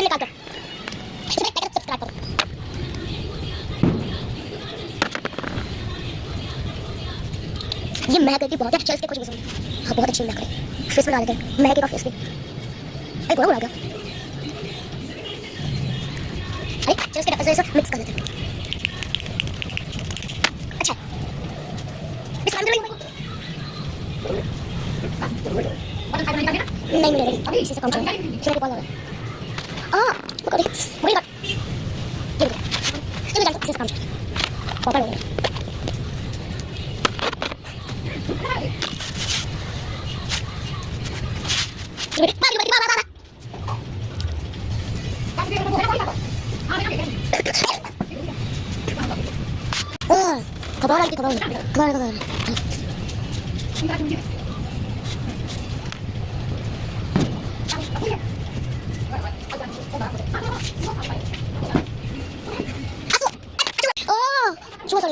निकाल कर सब्सक्राइब करो। ये महक की बहुत है, चल इसके कुछ नहीं। हाँ बहुत अच्छी महक है, फेस में डाल देते हैं महक का फेस में। अरे गोरा गोरा गया। अरे चल इसके डब्बे से मिक्स कर देते हैं। अच्छा इस अंदर नहीं मिलेगा अभी, इसी से काम चलेगा। चलो कॉल आ रहा है। वो कर वही कर ये देखो। चलो जाओ इसी से काम चलेगा। पकड़ लो खबर आई थी, खबर